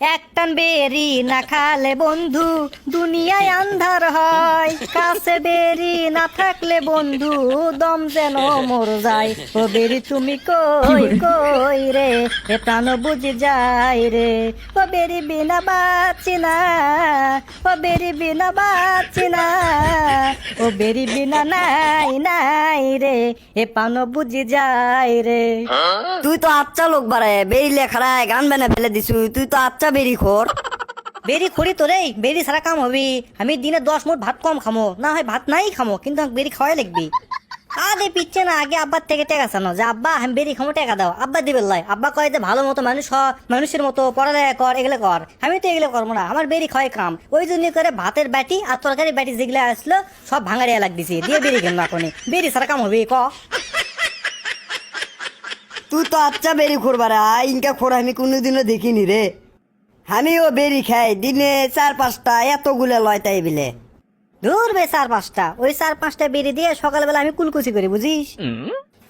একটান বেরি না খালে বন্ধু দুনিয়ায় আন্ধার হয়, কাছে বেরি না থাকলে বন্ধু দম যেন মর যায়। ও বেরি তুমি কই কই রে, এ প্রাণ বুঝি যায় রে। ও বেরি বিনা বাঁচি না, ও বেরি বিনা বাঁচি না, ও বেরি বিনা নাই নাই রে, এ প্রাণ বুঝি যায় রে। তুই তো আচ্ছা লোক বাড়ায় বেরি লেখারায় গান বানা ফেলে দিছু, তুই তো আচ্ছা বেরি খোর। বেরি খড়ি তো রে, বেরি সারা কাম হবি। আমি দিনে 10 মুঠ ভাত কম খামো, না হয় ভাত নাই খামো, কিন্তু আমাকে বেরি খাওয়াই লাগবি। আদে পিচ্ছে না, আগে আব্বার থেকে টাকা চানো যে আব্বা আমি বেরি খামো, টাকা দাও। আব্বা দিবে লাই, আব্বা কয় যে ভালো মতো মানুষ হ, মানুষের মতো পড়ালেখা কর, এগুলো কর। আমি তো এগুলো করবো না, আমার বেরি খাওয়াই কাম। ওই জন্য করে ভাতের ব্যাটি আর তরকারি ব্যাটি যেগুলো আসলো সব ভাঙাড়িয়া লাগ দিছি, দিয়ে বেরি খেলাম এখন। বেরি সারা কাম হবে ক। তুই তো আচ্ছা বেরি খোর বাড়া, ইনকা খোর আমি কোনোদিনও দেখিনি রে। আমিও বেরি খাই দিনে 4-5টা, এতগুলো লয় তাই বিলে। দূর বে 4-5টা, ওই 4-5টা বেরি দিয়ে সকালবেলা আমি কুলকুচি করি, বুঝিস।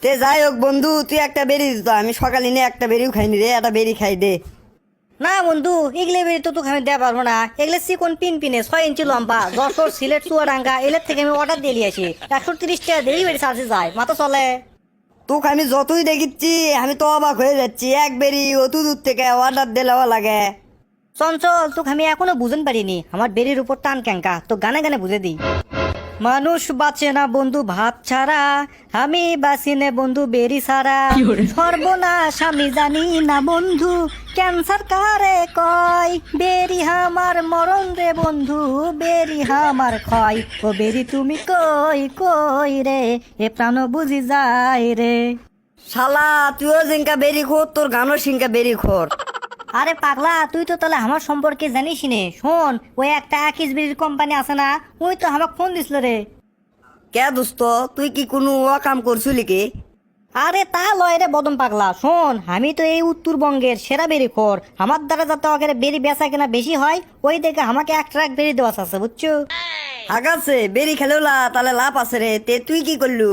তে যাই হোক বন্ধু, তুই একটা বেরি দিত, আমি সকালে নিয়ে একটা বেরিও খাইনি রে, একটা বেরি খাই দে। না বন্ধু, এগুলো বেরি তো তোকে আমি দেওয়া পারবো না। এগুলো চিকন পিন পিনে 6 ইঞ্চি লম্বা, যশোর সিলেট চুয়াডাঙ্গা এগুলোর থেকে আমি অর্ডার দিয়ে আসি। 130 টাকা ডেলিভারি চার্জে যায়, মাথা চলে। তোকে আমি যতই দেখিচ্ছি আমি তো অবাক হয়ে যাচ্ছি, এক বেরি অত দূর থেকে অর্ডার দিলেও লাগে। চঞ্চল, তোকে আমি এখনো বুঝতে পারিনি আমার বেরির উপর টান ক্যাঙ্কা, তো গানে গানে বুঝে দিই। মানুষ বাঁচে না বন্ধু ভাত ছাড়া, আমি বাঁচি নে বন্ধু বেরি ছাড়া। সর্বনাশ আমি জানি না বন্ধু, ক্যান্সার কারে কয়। বেরি আমার মরণ রে বন্ধু, বেরি আমার ক্ষয়। ও বেরি তুমি কই কই রে, এ প্রাণ বুঝি যায় রে। শালা তুইও জিঙ্কা বেরি খোর, তোর গানও সিঙ্কা বেরি খোর। আরে পাগলা, তুই তো তাহলে আমার সম্পর্কে জানিস নে। শোন, ওই একটা আকিস বিড়ির কোম্পানি আছে না, ওই তো আমাকে ফোন দিছিল রে। কে দোস্ত, তুই কি কোনো কাম করছিলি কি? আরে তা লয় রে বদম পাগলা, শোন আমি তো এই উত্তরবঙ্গের সেরা বেরি খোর। আমার দ্বারা যাতে ওকে বেরি বেচা কেনা বেশি হয়, ওই দেখে আমাকে 1 ট্রাক বেরি দেওয়া আছে, বুঝছো। আগাছে বেরি খেলেও তাহলে লাভ আছে রে, তে তুই কি করলু?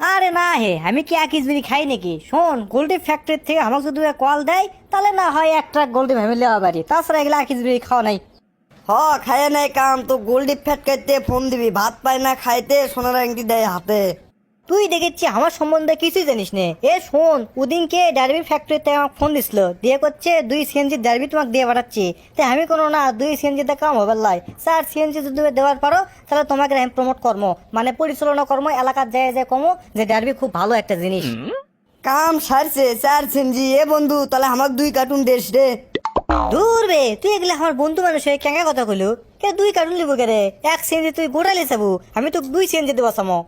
আরে না হে, আমি কি আকিস বিড়ি খাই নাকি। শোন, গোল্ডি ফ্যাক্টরি থেকে আমাকে যদি কল দেয়, তাহলে না হয় 1 ট্রাক গোল্ডি ভেবে নেওয়া পারি। তাছাড়া এগুলো আকিস বিড়ি খাওয়া নাই। খায় নাই কাম তো গোল্ডি ফ্যাট খাইতে ফোন দিবি, ভাত পায় না খাইতে, সোনার আংটি দেয় হাতে। তুই দেখেছি আমার সম্বন্ধে কিছুই জানিস নে। এ শোন, ওদিনকে ডারবি ফ্যাক্টরিতে আমাকে ফোন দিছিল, দিয়ে করছে 2 সিএনজি ডারবি তোমাকে দিয়ে পাঠাচ্ছি। তাই আমি কোনো না 2 সিএনজিতে কাম হবে লাই, 4 সিএনজি যদি দেওয়ার পারো তাহলে তোমাকে আমি প্রমোট কর্ম মানে পরিচালনা কর্ম এলাকার যায় যায় কমো যে ডারবি খুব ভালো একটা জিনিস। কাম সারছে 4 সেনজি। এ বন্ধু তাহলে আমাকে 2 কার্টুন দেশ রে। দূর বে, তুই এগুলো আমার বন্ধু মানুষ হয়ে কেঙ্গা কথা কইলু। কে 2 কার্টুন লিবো কে রে, 1 সিএনজি তুই গোড়ালি চাবু, আমি তো 2 সিএনজি দেবো সামো।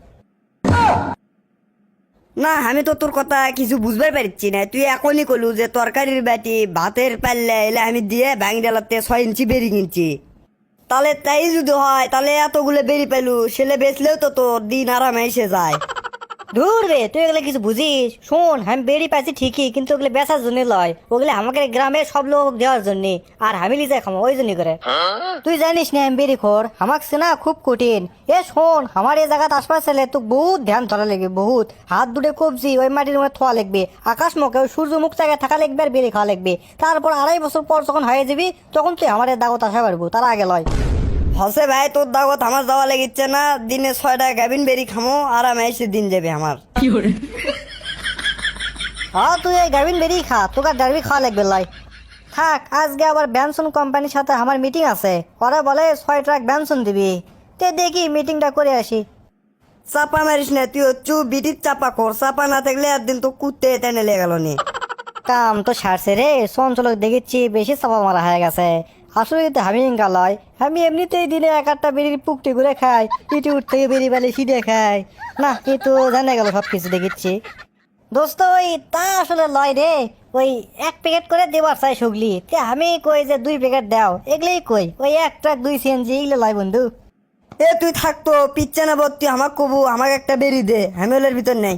না আমি তো তোর কথা কিছু বুঝবার পারছি না, তুই এখনই কলু যে তরকারির বাটি ভাতের পাল্লা এলে আমি দিয়ে ব্যাং ডালাতে 6 ইঞ্চি বেরি কিনছি। তাহলে তাই যদি হয় তাহলে এতগুলো বেরি পেলু, সেলে বেচলেও তো তোর দিন আরামে এসে যায়। দূর রে, তুই এগুলো কিছু বুঝিস। শোন, আমি বেরি পাইছি ঠিকই, কিন্তু ওগুলো বেচার জন্য লয়, ওগুলো আমাকে গ্রামের সব লোক দেওয়ার জন্য, আর আমি লিজে খামো ওই জন্য করে। তুই জানিস না আমি বেরি খোর, আমাকে চেনা খুব কঠিন। এ শোন, আমার এই জায়গাতে আসবার ছেলে তো বহুত ধ্যান ধরা লাগবে, বহুত হাত দুটো কবজি ওই মাটির মধ্যে থোয়া লাগবে, আকাশ মুখে ওই সূর্য মুখ জায়গায় থাকা লাগবে, আর বেরি খাওয়া লাগবে। তারপর 2.5 বছর পর যখন হয়ে যাবি, তখন তুই আমার এই দাগত আসা পারবো, তার আগে লয়। হসে ভাই, তোর দাগত আমার যাওয়া লেগেছে না, দিনে 6টা গাভিন বেরি খামো, আরামে এসে দিন যাবে আমার। হ্যাঁ, তুই এই গাভিন বেরি খা, তোকে ডারবি খাওয়া লাগবে লাই। থাক, আজকে আবার ব্যানসন কোম্পানির সাথে আমার মিটিং আছে, ওরা বলে 6 ট্রাক ব্যানসন দিবি। তে দেখি মিটিংটা করে আসি। চাপা মারিস না, তুই হচ্ছু বিটির চাপা কর, চাপা না থাকলে একদিন তো কুত্তে টেনে লেগে গেল নি। কাম তো সারছে রে, চঞ্চলক দেখেছি বেশি চাপা মারা হয়ে গেছে। আসলে তো আমি ইঙ্গা লয়, আমি এমনিতেই দিনে 1-8টা বেরির পুকটি করে খাই, ইটি উঠ থেকে বেরি বেলে সিঁড়ে খাই না, এ তো জানা গেল সব কিছু দেখেছি। দোস্ত ওই তা আসলে লয় রে, ওই 1 প্যাকেট করে দেবার চাই সুগলি। তে আমি কই যে 2 প্যাকেট দাও, এগুলোই কই ওই 1 ট্রাক 2 সিএনজি এগুলো লয় বন্ধু। এ তুই থাকতো পিচ্ছে না বল, তুই আমাকে কবু আমাকে একটা বেরি দে, আমি ওলের ভিতর নেই।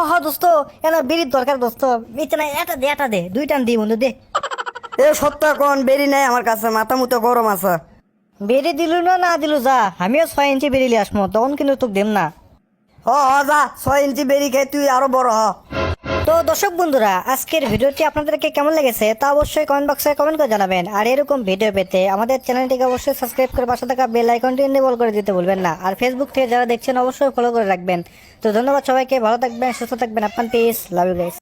হ দোস্ত, এনা বেরির দরকার দোস্ত, বেচে না, এটা দে 2 টান দি বন্ধু দে। এ সত্য কোন বেরি নাই আমার কাছে, মাথা মুতো গরম আছে। বেরি দিলু না দিলু যা, আমিও 6 ইঞ্চি বেরিয়ে আসবো, তখন কিন্তু তোকে দেম না। হ যা, 6 ইঞ্চি বেরি খাই তুই আরো বড় হ। তো তো দর্শক বন্ধুরা, আজকের ভিডিওটি আপনাদেরকে কেমন লেগেছে তা অবশ্যই কমেন্ট বক্সে কমেন্ট করে জানাবেন। আর এরকম ভিডিও পেতে আমাদের চ্যানেলটিকে অবশ্যই সাবস্ক্রাইব করে পাশে থাকা বেল আইকনটি এনেবল করে দিতে ভুলবেন না। আর ফেসবুক থেকে যারা দেখছেন অবশ্যই ফলো করে রাখবেন। তো ধন্যবাদ সবাইকে, ভালো থাকবেন, সুস্থ থাকবেন, আপনার পিস, লাভ ইউ গাইস।